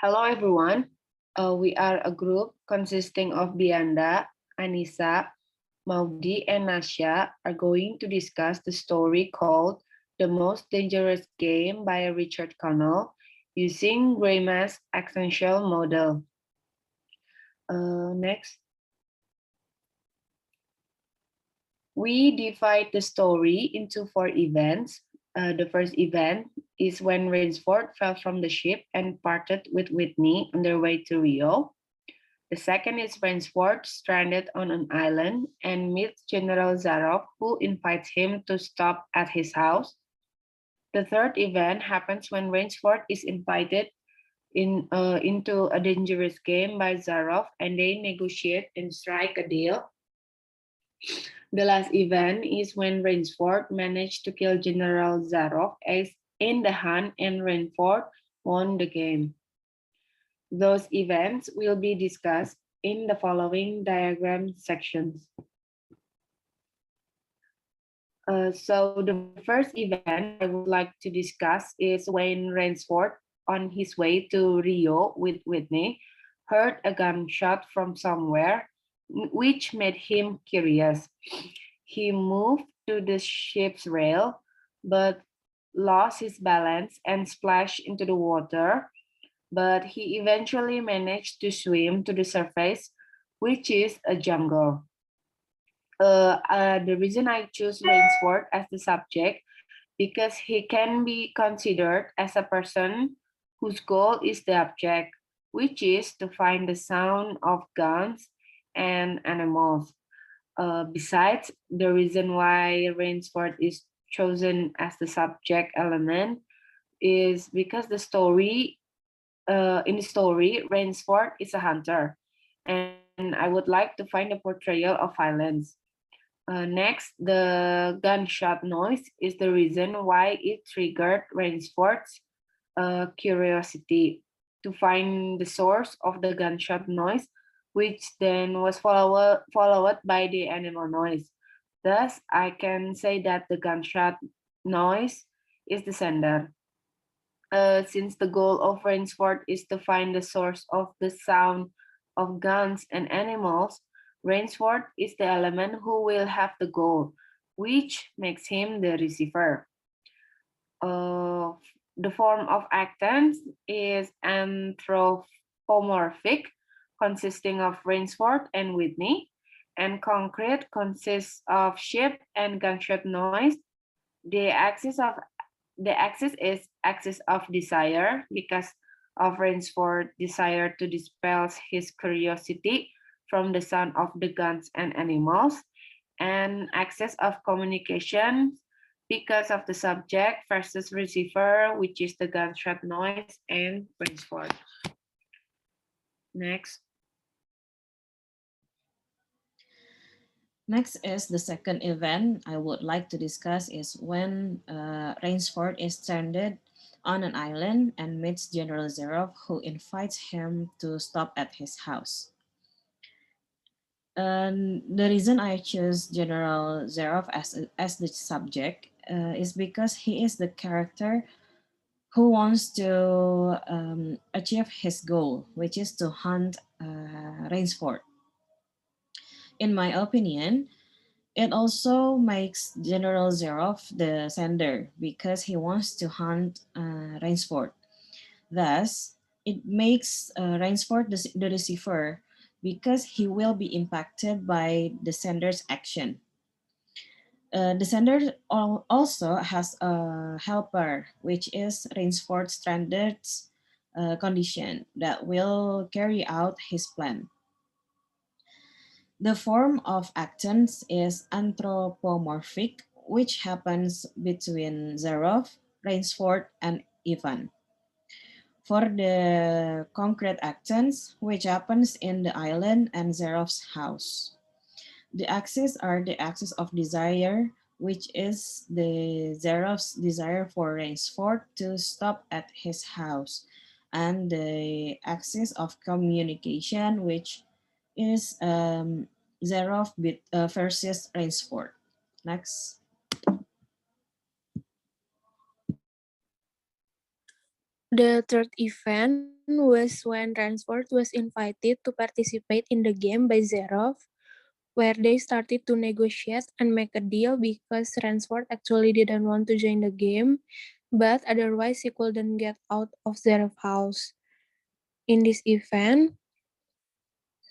Hello, everyone. We are a group consisting of Bianda, Annisa, Maudy, and Nasya are going to discuss the story called The Most Dangerous Game by Richard Connell using Greimas' Actantial model. Next. We divide the story into 4 events. The first event is when Rainsford fell from the ship and parted with Whitney on their way to Rio. The second is Rainsford stranded on an island and meets General Zaroff, who invites him to stop at his house. The third event happens when Rainsford is invited into a dangerous game by Zaroff, and they negotiate and strike a deal. The last event is when Rainsford managed to kill General Zaroff in the hunt, and Rainsford won the game. Those events will be discussed in the following diagram sections. So the first event I would like to discuss is when Rainsford, on his way to Rio with Whitney, heard a gunshot from somewhere, which made him curious. He moved to the ship's rail, but lost his balance and splashed into the water. But he eventually managed to swim to the surface, which is a jungle. The reason I choose Rainsford as the subject because he can be considered as a person whose goal is the object, which is to find the sound of guns and animals. Besides, the reason why Rainsford is chosen as the subject element is because in the story, Rainsford is a hunter, and I would like to find a portrayal of violence. Next, the gunshot noise is the reason why it triggered Rainsford's curiosity to find the source of the gunshot noise, which then was followed by the animal noise. Thus, I can say that the gunshot noise is the sender. Since the goal of Rainsford is to find the source of the sound of guns and animals, Rainsford is the element who will have the goal, which makes him the receiver. The form of actants is anthropomorphic, consisting of Rainsford and Whitney, and concrete consists of ship and gunshot noise. The axis is axis of desire because of Rainsford's desire to dispel his curiosity from the sound of the guns and animals, and axis of communication because of the subject versus receiver, which is the gunshot noise and Rainsford. Next. Next is the second event I would like to discuss is when Rainsford is stranded on an island and meets General Zaroff, who invites him to stop at his house. And the reason I choose General Zaroff as the subject is because he is the character who wants to achieve his goal, which is to hunt Rainsford. In my opinion, it also makes General Zaroff the sender because he wants to hunt Rainsford. Thus, it makes Rainsford the receiver because he will be impacted by the sender's action. The sender also has a helper, which is Rainsford's stranded condition that will carry out his plan. The form of actants is anthropomorphic, which happens between Zaroff, Rainsford, and Ivan. For the concrete actants, which happens in the island and Zaroff's house. The axes are the axis of desire, which is the Zaroff's desire for Rainsford to stop at his house, and the axis of communication, which is Zaroff versus Rainsford. Next. The third event was when Ransford was invited to participate in the game by Zerov, where they started to negotiate and make a deal because Ransford actually didn't want to join the game, but otherwise he couldn't get out of Zerov's house. In this event,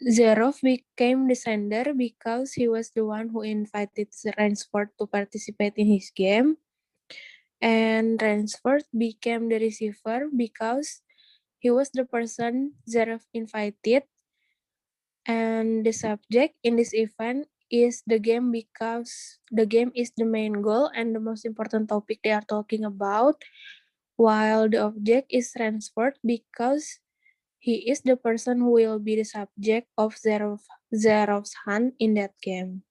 Zerov became the sender because he was the one who invited Ransford to participate in his game, and Ransford became the receiver because he was the person Zerov invited, and the subject in this event is the game because the game is the main goal and the most important topic they are talking about, while the object is Ransford because he is the person who will be the subject of Zerov's hunt in that game.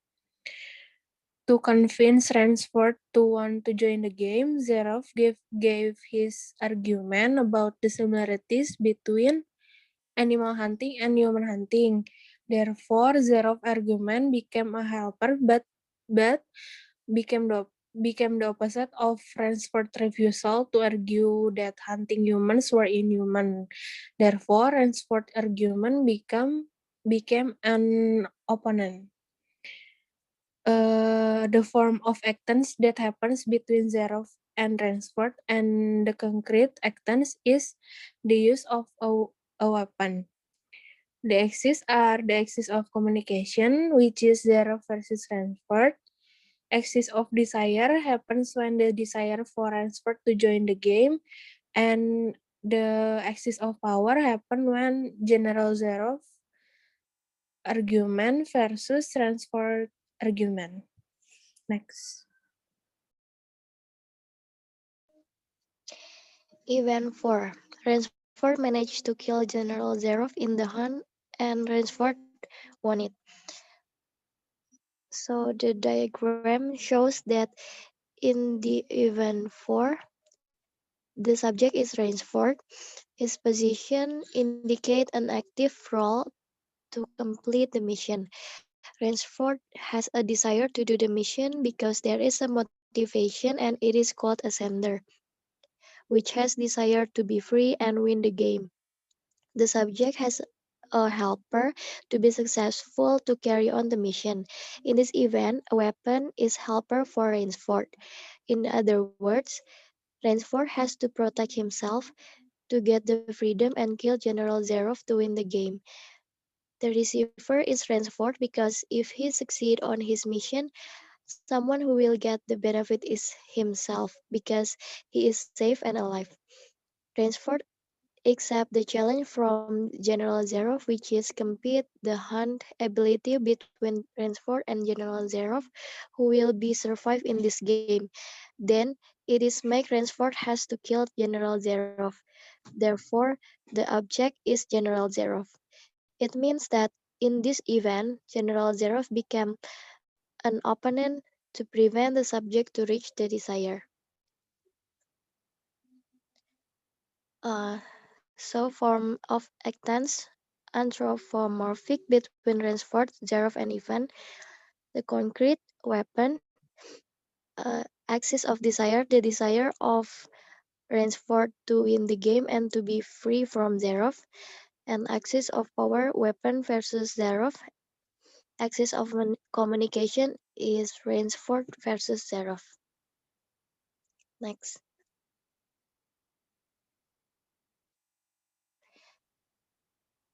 To convince Ransford to want to join the game, Zerov gave his argument about the similarities between animal hunting and human hunting. Therefore, Zerov's argument became a helper, but became the became the opposite of Ransford's refusal to argue that hunting humans were inhuman. Therefore, Ransford's argument became an opponent. The form of actance that happens between Zerov and Ransford and the concrete actance is the use of a weapon. The axes are the axis of communication, which is Zerov versus Ransford. Axis of desire happens when the desire for Ransford to join the game, and the axis of power happen when General Zerov argument versus Ransford argument. Next. Event 4. Ransford managed to kill General Zerov in the hunt, and Ransford won it. So the diagram shows that in the event 4, the subject is Ransford. His position indicates an active role to complete the mission. Ransford has a desire to do the mission because there is a motivation and it is called a sender, which has desire to be free and win the game. The subject has a helper to be successful to carry on the mission. In this event, a weapon is helper for Rainsford. In other words, Rainsford has to protect himself to get the freedom and kill General Zerov to win the game. The receiver is Rainsford because if he succeeds on his mission, someone who will get the benefit is himself because he is safe and alive. Rainsford accept the challenge from General Zerov, which is compete the hunt ability between Ransford and General Zerov, who will be survive in this game. Then it is make Ransford has to kill General Zerov. Therefore, the object is General Zerov. It means that in this event, General Zerov became an opponent to prevent the subject to reach the desire. Uh, so form of actance anthropomorphic between Ransford, Zerov, and Ivan. The concrete weapon, axis of desire, the desire of Ransford to win the game and to be free from Zerov, and axis of power, weapon versus Zerov. Axis of communication is Ransford versus Zerov. Next.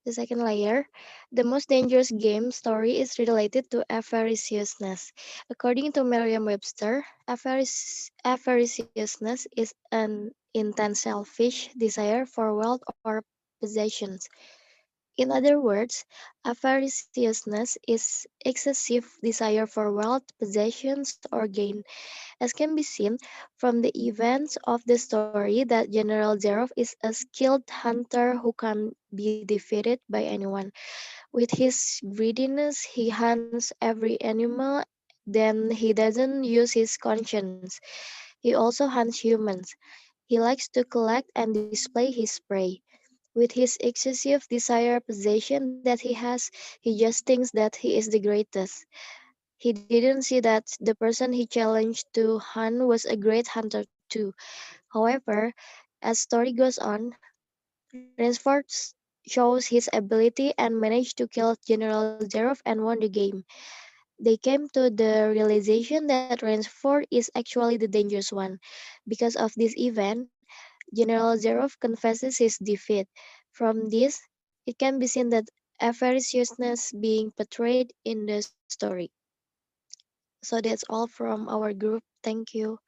The second layer, the most dangerous game story is related to avariciousness. According to Merriam-Webster, avariciousness is an intense selfish desire for wealth or possessions. In other words, avariciousness is excessive desire for wealth, possessions, or gain, as can be seen from the events of the story that General Zerov is a skilled hunter who can be defeated by anyone. With his greediness, he hunts every animal, then he doesn't use his conscience. He also hunts humans. He likes to collect and display his prey. With his excessive desire possession that he has, he just thinks that he is the greatest. He didn't see that the person he challenged to hunt was a great hunter too. However, As story goes on, Rainsford shows his ability and managed to kill General Zerov and won the game. They came to the realization that Rainsford is actually the dangerous one. Because of this event, General Zerov confesses his defeat. From this, it can be seen that avariciousness being portrayed in the story. So that's all from our group. Thank you.